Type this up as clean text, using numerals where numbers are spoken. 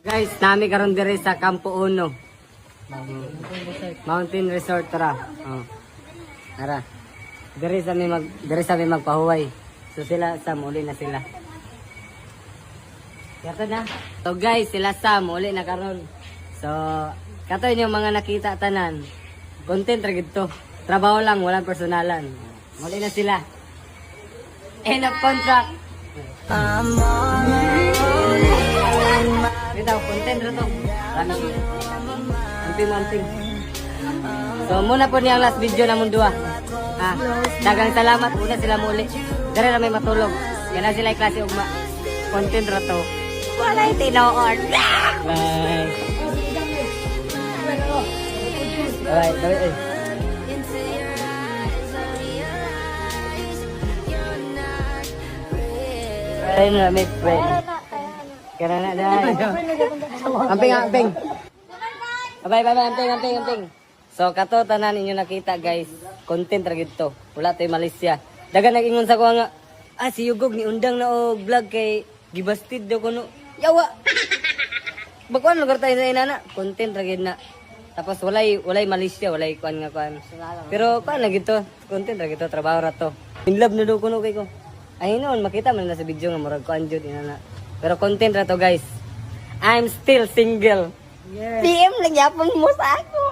Guys, nami karon dire sa Campo Uno. Mountain Resort tara. Oh. Tara. Dire sa mi magpahuway. So sila Sam uli na sila. Kato na. So guys, sila Sam uli na karon. So kato yung mga nakita tanan. Content ra gid to. Trabaho lang, walang personalan. Uli na sila. End of contract. Bitaw, content rin to. Amping. So, muna po niyang last video na mundua. Dagang salamat. Una sila muli. Dari na may matulog. Yan na sila yung klase ugma. Content rin to. Walay tinoon. Bye. Bye. Ay na, may friend. Kaya na dahil. Amping. Bye, amping. So, kato tanan ninyo nakita guys. Content ra gid to. Wala tayo Malaysia. Dagan nag-ingon sa ko nga, si Yugog ni undang na og vlog kay gibastid daw kuno. Yawa. Bakuan lugar tayo sa inana. Content ra gid na. Tapos walay Malaysia, walay kuan. Pero kuan na gid to. Content ra gid to, trabaho ra to. In love na daw kuno kay ko. Ay noon, makita man na sa video nga murag kuan jud inana. Pero content ra to guys. I'm still single. Yes. PM lang yapon mo sa ako.